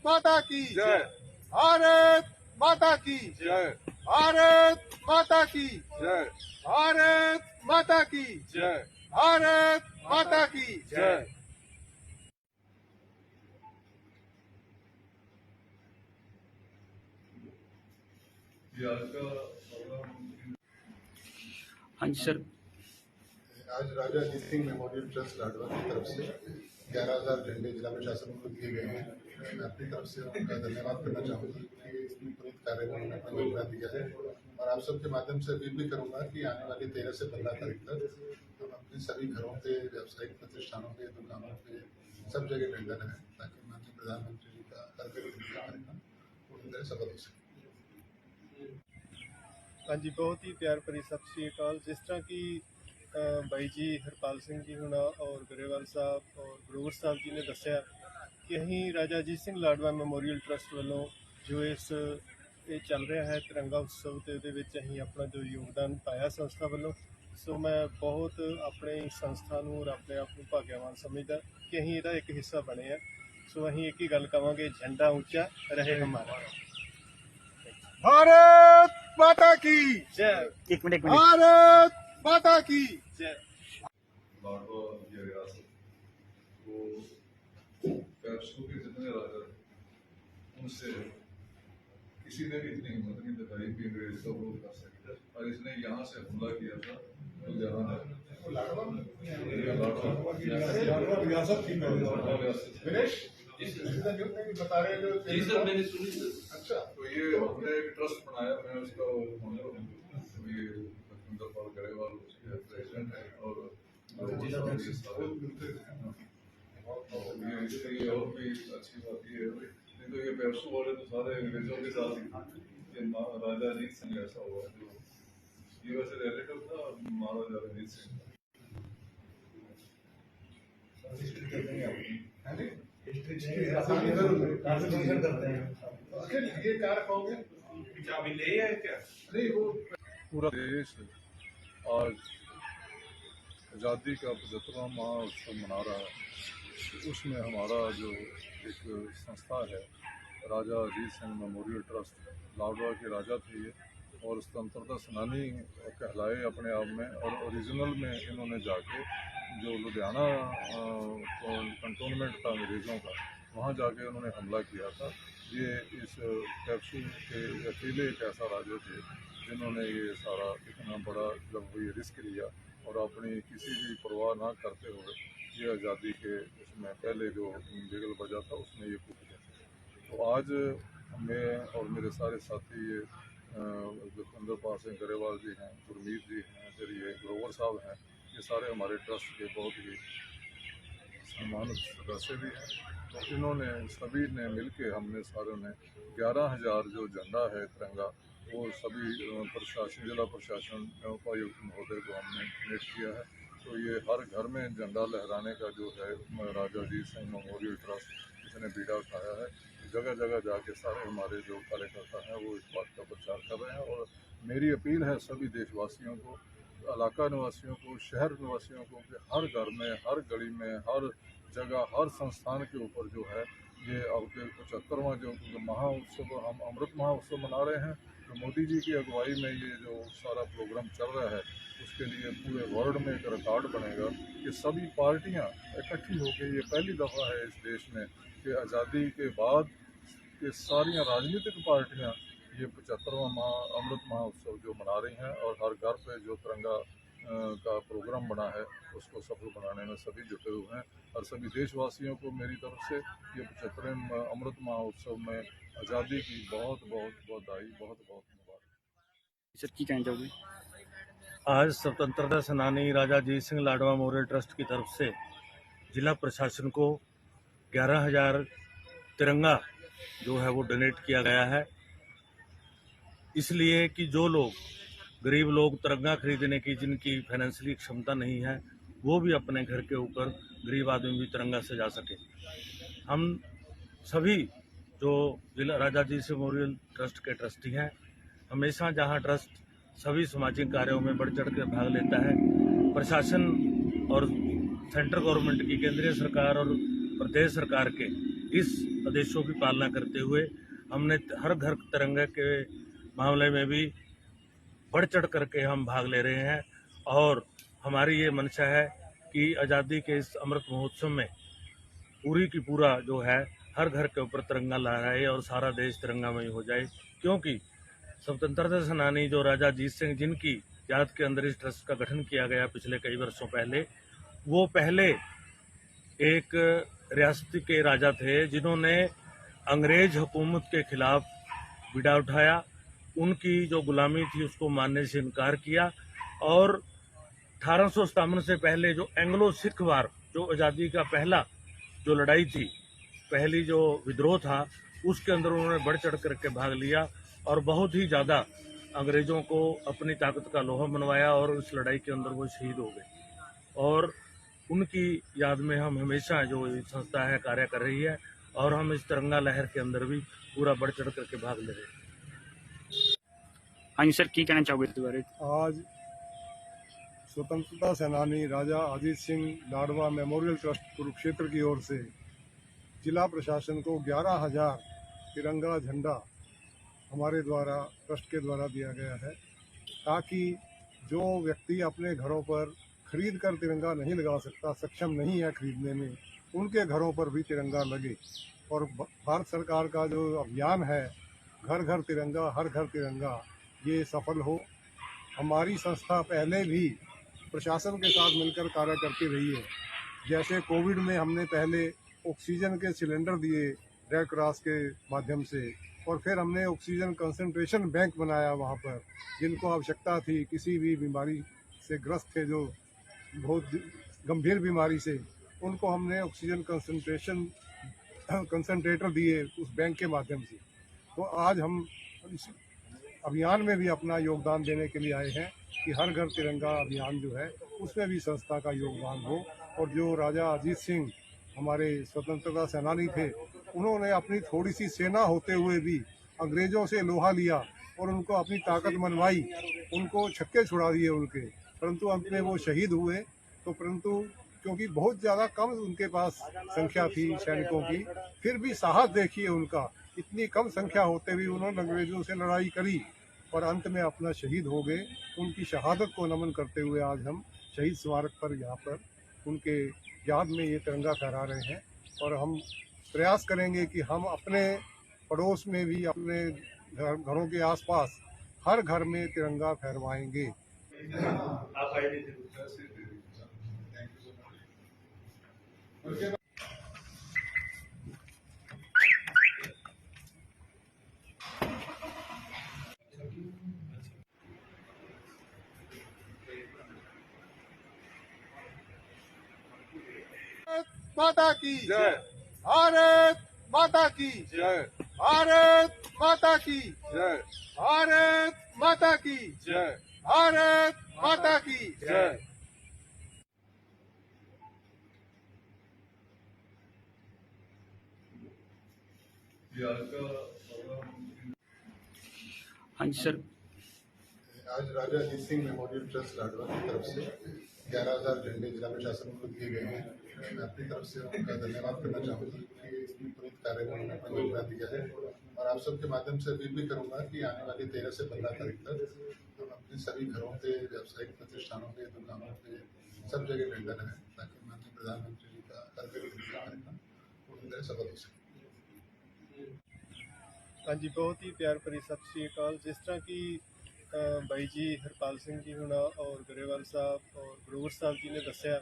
माता की जय। भारत माता की जय। भारत माता की जय। भारत माता की जय। भारत माता की जय। हाँ जी सर। आज राजा अजीत सिंह मेमोरियल ट्रस्ट लाडवा की तरफ से 11,000 झंडे जिला प्रशासन को दिए गए हैं। मैं अपनी तरफ से उनका धन्यवाद करना चाहूँगा कि इस विपरीत कार्य में उन्होंने अपना योगदान दिया है। और आप सबके माध्यम से अपील भी करूँगा कि आने वाली 13 से 15 तारीख तक हम अपने सभी घरों पे, व्यावसायिक प्रतिष्ठानों पे, दुकानों पे, सब जगह डंडा लगाएं ताकि माननीय प्रधानमंत्री जी का हर घर कार्यक्रम पूरी तरह सफल हो सके। हाँ जी, बहुत ही प्यार भरी सत श्री अकाल। जिस तरह की बाई जी हरपाल सिंह जी हुणा और गरेवाल साहब और ग्रोवर साहब जी ने दस्या कि अहीं राजा अजीत सिंह लाडवा मैमोरीयल ट्रस्ट वालों जो इस चल रहा है तिरंगा उत्सव तो ये अहीं अपना जो योगदान पाया संस्था वालों। सो मैं बहुत अपने संस्था नूं और अपने आप को भाग्यवान समझदा कि अहीं इहदा एक हिस्सा बने हैं। सो अहीं एक ही गल कहांगे, झंडा ऊंचा रहे हमारा। भारत माता की जय। एक मिनट भारत माता की जय। लाडवा की रियासत वो पैप्सू के जितने राजा थे उनसे किसी ने भी इतनी हिम्मत नहीं दिखाई कि अंग्रेज का विरोध कर सके। और इसने यहाँ से हमला किया था लुधियाना रियासत थी बता रहे जो जी सर, मैंने सुनी सर। अच्छा, तो ये हमने एक ट्रस्ट बनाया, मैं उसका ये लखविंदर पाल गरेवाल उसके प्रेसिडेंट है और ये इसलिए और भी अच्छी बात ये है। नहीं तो ये पैप्सू वाले तो सारे अंग्रेजों के साथ ही ये राजा अजीत सिंह ऐसा हुआ जो ये वैसे रिलेटिव था महाराजा अजीत सिंह। ये कार कहोगे चाबी ले आए क्या? नहीं वो पूरा देश आज आज़ादी का 75वां महोत्सव मना रहा है। उसमें हमारा जो एक संस्था है राजा अजीत सिंह मेमोरियल ट्रस्ट, लाडवा के राजा थे ये और स्वतंत्रता सेनानी कहलाए अपने आप में। और ओरिजिनल में इन्होंने जाके जो लुधियाना कंटोनमेंट था अंग्रेज़ों का, वहाँ जाके उन्होंने हमला किया था। ये इस पैप्सू के अकेले एक ऐसा राजा थे जिन्होंने ये सारा इतना बड़ा जब ये रिस्क लिया और अपनी किसी भी परवाह ना करते हुए ये आज़ादी के उसमें पहले जो बिगल बजा था उसमें ये कूद गए। तो आज मैं और मेरे सारे साथी ये लखविंदर पाल सिंह गरेवाल जी हैं, गुरमीत जी हैं, फिर ये ग्रोवर साहब हैं, ये सारे हमारे ट्रस्ट के बहुत ही सम्मानित सदस्य भी हैं। तो इन्होंने सभी ने मिलके हमने सारों ने 11,000 जो झंडा है तिरंगा वो सभी प्रशासन, जिला प्रशासन उपायुक्त महोदय को हमने डोनेट किया है। तो ये हर घर में झंडा लहराने का जो है राजा अजीत सिंह मेमोरियल ट्रस्ट इसने बीड़ा उठाया है। जगह जगह जाके सारे हमारे जो कार्यकर्ता हैं वो इस बात का प्रचार कर रहे हैं। और मेरी अपील है सभी देशवासियों को, इलाका निवासियों को, शहर निवासियों को कि हर घर में, हर गली में, हर जगह, हर संस्थान के ऊपर जो है ये अब 75वां जो महाउत्सव, हम अमृत महोत्सव मना रहे हैं। तो मोदी जी की अगुवाई में ये जो सारा प्रोग्राम चल रहा है उसके लिए पूरे वर्ल्ड में एक रिकॉर्ड बनेगा कि सभी पार्टियां इकट्ठी होकर, ये पहली दफ़ा है इस देश में कि आज़ादी के बाद ये सारी राजनीतिक पार्टियां ये 75वां अमृत महोत्सव जो मना रही हैं और हर घर पे जो तिरंगा का प्रोग्राम बना है उसको सफल बनाने में सभी जुटे हुए हैं। और सभी देशवासियों को मेरी तरफ से ये 75वें अमृत महोत्सव में आज़ादी की बहुत बहुत बधाई, बहुत बहुत मुबारक। सर की कहना चाहोगे? आज स्वतंत्रता सेनानी राजा अजीत सिंह लाडवा मेमोरियल ट्रस्ट की तरफ से जिला प्रशासन को 11,000 तिरंगा जो है वो डोनेट किया गया है। इसलिए कि जो लोग, गरीब लोग तिरंगा खरीदने की जिनकी फाइनेंशियली क्षमता नहीं है, वो भी अपने घर के ऊपर, गरीब आदमी भी तिरंगा सजा सके। हम सभी जो जिला राजा अजीत सिंह मेमोरियल ट्रस्ट के ट्रस्टी हैं, हमेशा जहां ट्रस्ट सभी सामाजिक कार्यों में बढ़ चढ़ कर भाग लेता है, प्रशासन और सेंट्रल गवर्नमेंट की, केंद्रीय सरकार और प्रदेश सरकार के इस आदेशों की पालना करते हुए हमने हर घर तिरंगे के मामले में भी बढ़ चढ़ करके हम भाग ले रहे हैं और हमारी ये मंशा है कि आज़ादी के इस अमृत महोत्सव में पूरी की पूरा जो है हर घर के ऊपर तिरंगा लहराए और सारा देश तिरंगामय हो जाए, क्योंकि स्वतंत्रता सेनानी जो राजा अजीत सिंह जिनकी याद के अंदर इस ट्रस्ट का गठन किया गया पिछले कई वर्षों पहले, वो पहले एक रियासत के राजा थे जिन्होंने अंग्रेज हुकूमत के खिलाफ बीड़ा उठाया, उनकी जो गुलामी थी उसको मानने से इनकार किया और 1857 से पहले जो एंग्लो सिख वार जो आज़ादी का पहला जो लड़ाई थी, पहली जो विद्रोह था, उसके अंदर उन्होंने बढ़ चढ़ करके भाग लिया और बहुत ही ज़्यादा अंग्रेज़ों को अपनी ताकत का लोहा मनवाया और उस लड़ाई के अंदर वो शहीद हो गए। और उनकी याद में हम हमेशा जो ये संस्था है कार्य कर रही है और हम इस तिरंगा लहर के अंदर भी पूरा बढ़ चढ़ करके भाग ले रहे हैं। हाँ जी सर, की कहना चाहोगे इस बारे? आज स्वतंत्रता सेनानी राजा अजीत सिंह लाडवा मेमोरियल ट्रस्ट कुरुक्षेत्र की ओर से जिला प्रशासन को 11,000 तिरंगा झंडा हमारे द्वारा ट्रस्ट के द्वारा दिया गया है, ताकि जो व्यक्ति अपने घरों पर खरीद कर तिरंगा नहीं लगा सकता, सक्षम नहीं है खरीदने में, उनके घरों पर भी तिरंगा लगे। और भारत सरकार का जो अभियान है घर घर तिरंगा हर घर तिरंगा, ये सफल हो। हमारी संस्था पहले भी प्रशासन के साथ मिलकर कार्य करती रही है। जैसे कोविड में हमने पहले ऑक्सीजन के सिलेंडर दिए रेड क्रॉस के माध्यम से, और फिर हमने ऑक्सीजन कंसंट्रेशन बैंक बनाया वहाँ पर, जिनको आवश्यकता थी, किसी भी बीमारी से ग्रस्त थे जो बहुत गंभीर बीमारी से, उनको हमने ऑक्सीजन कंसंट्रेटर दिए उस बैंक के माध्यम से। तो आज हम इस अभियान में भी अपना योगदान देने के लिए आए हैं कि हर घर तिरंगा अभियान जो है उसमें भी संस्था का योगदान हो। और जो राजा अजीत सिंह हमारे स्वतंत्रता सेनानी थे, उन्होंने अपनी थोड़ी सी सेना होते हुए भी अंग्रेज़ों से लोहा लिया और उनको अपनी ताकत मनवाई, उनको छक्के छुड़ा दिए उनके, परंतु अंत में वो शहीद हुए। तो परंतु क्योंकि बहुत ज़्यादा कम उनके पास संख्या थी सैनिकों की, फिर भी साहस देखिए उनका, इतनी कम संख्या होते हुए उन्होंने अंग्रेज़ों से लड़ाई करी और अंत में अपना शहीद हो गए। उनकी शहादत को नमन करते हुए आज हम शहीद स्मारक पर यहाँ पर उनके याद में ये तिरंगा फहरा रहे हैं। और हम प्रयास करेंगे कि हम अपने पड़ोस में भी, अपने घरों के आसपास हर घर में तिरंगा फहरवाएंगे। आप आए थे माता की जय, भारत माता की जय, भारत माता की जय, भारत माता की जय, भारत माता की जय। हाँ जी सर। आज राजा अजीत सिंह मेमोरियल ट्रस्ट लाडवा की तरफ से 11,000 झंडे जिला प्रशासन को दिए गए हैं। मैं अपनी तरफ से उनका धन्यवाद करना चाहूँगा कि इसमें त्वरित कार्य में उन्होंने अपना योगदान दिया है। और आप सबके माध्यम से अपील भी करूँगा कि आने वाली 13 से 15 तारीख तक हम अपने सभी घरों पे, व्यावसायिक प्रतिष्ठानों पे, दुकानों पे, सब जगह तिरंगा लगाएं, ताकि माननीय प्रधानमंत्री जी का कार्यक्रम पूरी तरह सफल हो सके। हाँ जी, बहुत ही प्यार भरी सत श्री अकाल। जिस तरह की बाई जी हरपाल सिंह जी हुणा और गरेवाल साहब और ग्रोवर साहब जी ने दस्या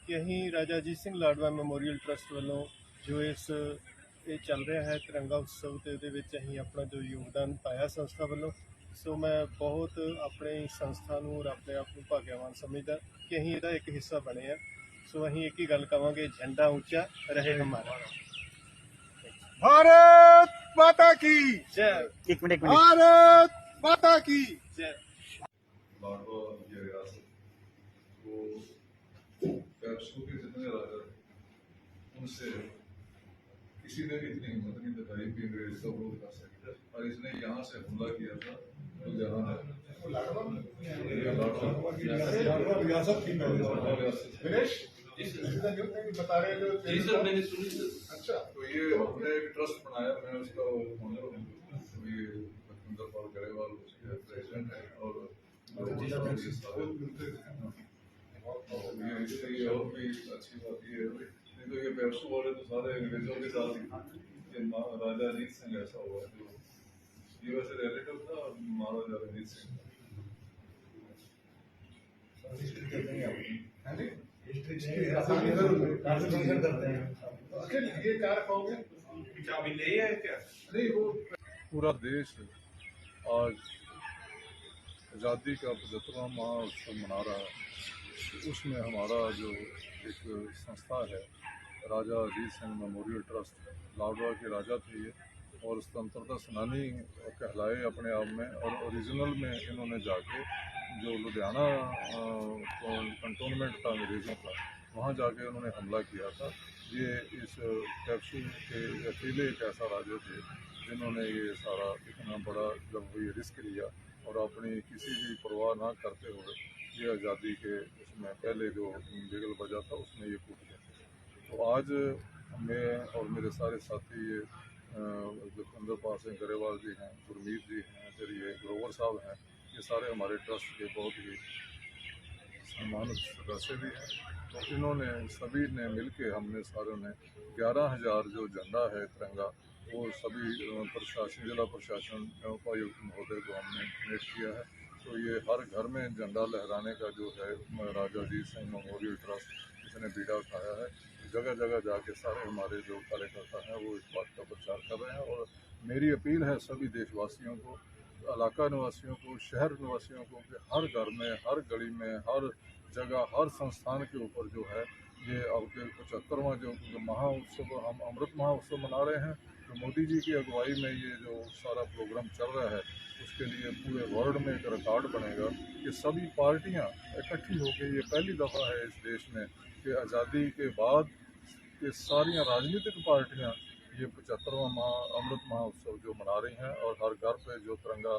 कि अहीं राजा अजीत सिंह लाडवा मैमोरीयल ट्रस्ट वालों जो इस चल रहा है तिरंगा उत्सव ते उहदे विच अहीं अपना जो योगदान पाया संस्था वालों। सो मैं बहुत अपने संस्था नूं और अपने आप नूं भाग्यवान समझदा कि अहीं इहदा एक हिस्सा बने आ। सो अहीं एक ही गल कहांगे, झंडा ऊंचा रहे हमारा। भारत माता की जय, एक मिनट भारत माता की जय। लाडवा ये रियासत वो पैप्सू के जितने राजा थे उनसे किसी ने भी इतनी हिम्मत नहीं दिखाई कि अंग्रेज का विरोध कर सके, और इसने यहाँ से हमला किया था तो जहाँ है लाडवा ये लाडवा रियासत थी पहले। बता रहे जो जी सर मैंने सुनी सर। अच्छा तो ये हमने एक ट्रस्ट बनाया, मैं उसका ओनर हूँ, ये लखविंदर पाल गरेवाल उसके प्रेसिडेंट है और ये इसलिए और भी अच्छी बात ये है, नहीं तो ये पैसों वाले तो सारे अंग्रेजों के साथ ही, ये राजा अजीत सिंह ऐसा हुआ जो ये वैसे रिलेटिव था महाराजा रंजीत सिंह। हाँ जी करते हैं ये क्या रखोगे चाबी ले आए क्या? नहीं वो पूरा देश आज आज़ादी का 75वां महोत्सव मना रहा है। उसमें हमारा जो एक संस्था है राजा अजीत सिंह मेमोरियल ट्रस्ट, लाडवा के राजा थे ये और स्वतंत्रता सेनानी कहलाए अपने आप में, और ओरिजिनल में इन्होंने जाके जो लुधियाना कंटोनमेंट था अंग्रेज़ों का, वहाँ जाके उन्होंने हमला किया था। ये इस टैक्सू के अकेले एक ऐसा राजा थे जिन्होंने ये सारा इतना बड़ा जब ये रिस्क लिया और अपनी किसी भी परवाह ना करते हुए ये आज़ादी के उसमें पहले जो बिगल बजा था उसमें ये कूद गए। तो आज मैं और मेरे सारे साथी ये लखविंदर पाल सिंह गरेवाल जी हैं, गुरमीत जी हैं, फिर ये ग्रोवर साहब हैं, ये सारे हमारे ट्रस्ट के बहुत ही सम्मानित सदस्य भी हैं। तो इन्होंने सभी ने मिलके हमने सारों ने 11,000 जो झंडा है तिरंगा वो सभी प्रशासन जिला प्रशासन उपायुक्त महोदय को हमने डोनेट किया है। तो ये हर घर में झंडा लहराने का जो है राजा अजीत सिंह मेमोरियल ट्रस्ट इसने बीड़ा उठाया है। जगह जगह जाके सारे हमारे जो कार्यकर्ता हैं वो इस बात का प्रचार कर रहे हैं। और मेरी अपील है सभी देशवासियों को, इलाका निवासियों को, शहर निवासियों को कि हर घर में, हर गली में, हर जगह, हर संस्थान के ऊपर जो है ये अब के 75वां जो महाउत्सव हम अमृत महोत्सव मना रहे हैं। तो मोदी जी की अगुवाई में ये जो सारा प्रोग्राम चल रहा है उसके लिए पूरे वर्ल्ड में एक रिकॉर्ड बनेगा कि सभी पार्टियां इकट्ठी होकर, ये पहली दफ़ा है इस देश में कि आज़ादी के बाद ये सारी राजनीतिक पार्टियां ये 75वां अमृत महोत्सव जो मना रही हैं और हर घर पे जो तिरंगा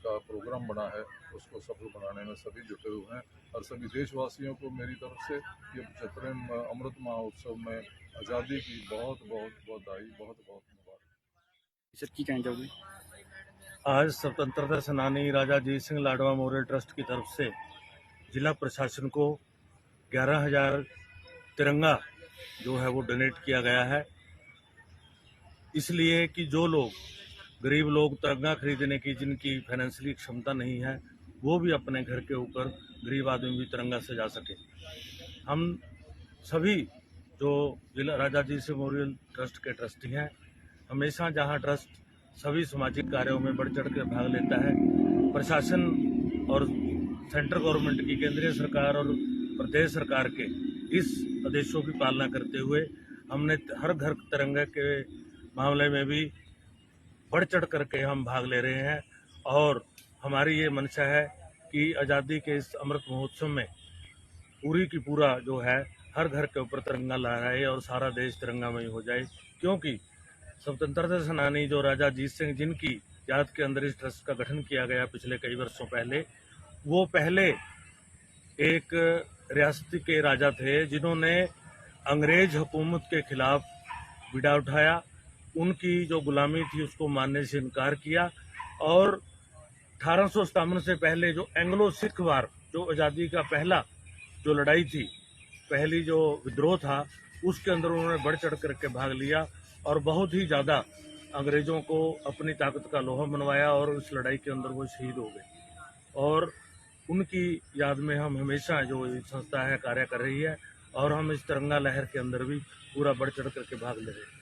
का प्रोग्राम बना है उसको सफल बनाने में सभी जुटे हुए हैं। और सभी देशवासियों को मेरी तरफ से ये 75वें अमृत महोत्सव में आज़ादी की बहुत बहुत बधाई, बहुत बहुत मुबारक। सर की कहना चाहोगे? आज स्वतंत्रता सेनानी राजा अजीत सिंह लाडवा मेमोरियल ट्रस्ट की तरफ से जिला प्रशासन को 11,000 तिरंगा जो है वो डोनेट किया गया है, इसलिए कि जो लोग गरीब लोग तिरंगा खरीदने की जिनकी फाइनेंशियली क्षमता नहीं है वो भी अपने घर के ऊपर गरीब आदमी भी तिरंगा सजा सके। हम सभी जो जिला राजा अजीत सिंह मेमोरियल ट्रस्ट के ट्रस्टी हैं, हमेशा जहां ट्रस्ट सभी सामाजिक कार्यों में बढ़ चढ़ कर भाग लेता है, प्रशासन और सेंट्रल गवर्नमेंट की, केंद्रीय सरकार और प्रदेश सरकार के इस आदेशों की पालना करते हुए हमने हर घर तिरंगे के मामले में भी बढ़ चढ़ करके हम भाग ले रहे हैं। और हमारी ये मंशा है कि आज़ादी के इस अमृत महोत्सव में पूरी की पूरा जो है हर घर के ऊपर तिरंगा लहराए और सारा देश तिरंगामय हो जाए, क्योंकि स्वतंत्रता सेनानी जो राजा अजीत सिंह जिनकी याद के अंदर इस ट्रस्ट का गठन किया गया पिछले कई वर्षों पहले, वो पहले एक रियासत के राजा थे जिन्होंने अंग्रेज हुकूमत के खिलाफ बीड़ा उठाया, उनकी जो गुलामी थी उसको मानने से इनकार किया और 1857 से पहले जो एंग्लो सिख वार जो आज़ादी का पहला जो लड़ाई थी, पहली जो विद्रोह था, उसके अंदर उन्होंने बढ़ चढ़ करके भाग लिया और बहुत ही ज़्यादा अंग्रेज़ों को अपनी ताकत का लोहा मनवाया और उस लड़ाई के अंदर वो शहीद हो गए। और उनकी याद में हम हमेशा जो संस्था है कार्य कर रही है और हम इस तिरंगा लहर के अंदर भी पूरा बढ़ चढ़ करके भाग ले रहे हैं।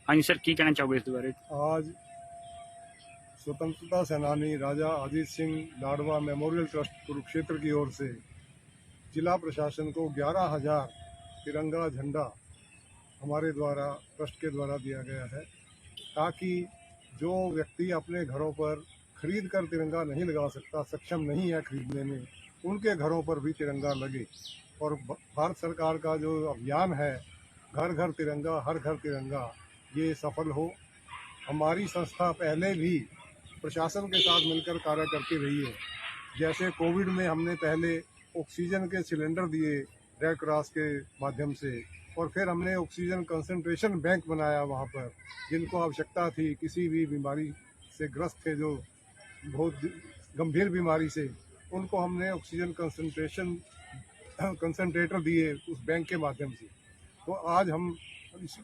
हाँ जी सर, की कहना चाहोगे इस बारे? आज स्वतंत्रता सेनानी राजा अजीत सिंह लाडवा मेमोरियल ट्रस्ट कुरुक्षेत्र की ओर से जिला प्रशासन को 11,000 तिरंगा झंडा हमारे द्वारा ट्रस्ट के द्वारा दिया गया है, ताकि जो व्यक्ति अपने घरों पर खरीद कर तिरंगा नहीं लगा सकता, सक्षम नहीं है खरीदने में, उनके घरों पर भी तिरंगा लगे। और भारत सरकार का जो अभियान है घर घर तिरंगा हर घर तिरंगा, ये सफल हो। हमारी संस्था पहले भी प्रशासन के साथ मिलकर कार्य करती रही है। जैसे कोविड में हमने पहले ऑक्सीजन के सिलेंडर दिए रेड क्रॉस के माध्यम से, और फिर हमने ऑक्सीजन कंसंट्रेशन बैंक बनाया वहाँ पर। जिनको आवश्यकता थी, किसी भी बीमारी से ग्रस्त थे, जो बहुत गंभीर बीमारी से, उनको हमने ऑक्सीजन कंसंट्रेटर दिए उस बैंक के माध्यम से। तो आज हम इस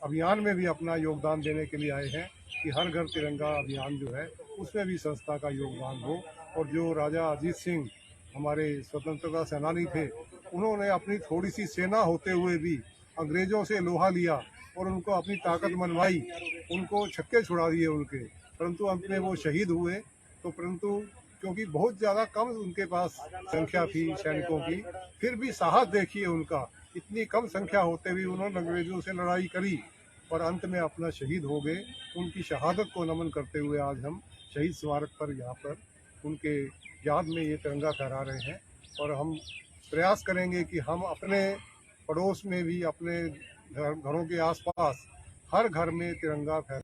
अभियान में भी अपना योगदान देने के लिए आए हैं कि हर घर तिरंगा अभियान जो है उसमें भी संस्था का योगदान हो। और जो राजा अजीत सिंह हमारे स्वतंत्रता सेनानी थे, उन्होंने अपनी थोड़ी सी सेना होते हुए भी अंग्रेजों से लोहा लिया और उनको अपनी ताकत मनवाई, उनको छक्के छुड़ा दिए उनके, परंतु अंत में वो शहीद हुए। तो परंतु क्योंकि बहुत ज़्यादा कम उनके पास संख्या थी सैनिकों की, फिर भी साहस देखिए उनका, इतनी कम संख्या होते हुए उन्होंने अंग्रेजों से लड़ाई करी और अंत में अपना शहीद हो गए। उनकी शहादत को नमन करते हुए आज हम शहीद स्मारक पर यहाँ पर उनके याद में ये तिरंगा फहरा रहे हैं। और हम प्रयास करेंगे कि हम अपने पड़ोस में भी, अपने घरों के आसपास हर घर में तिरंगा फहरा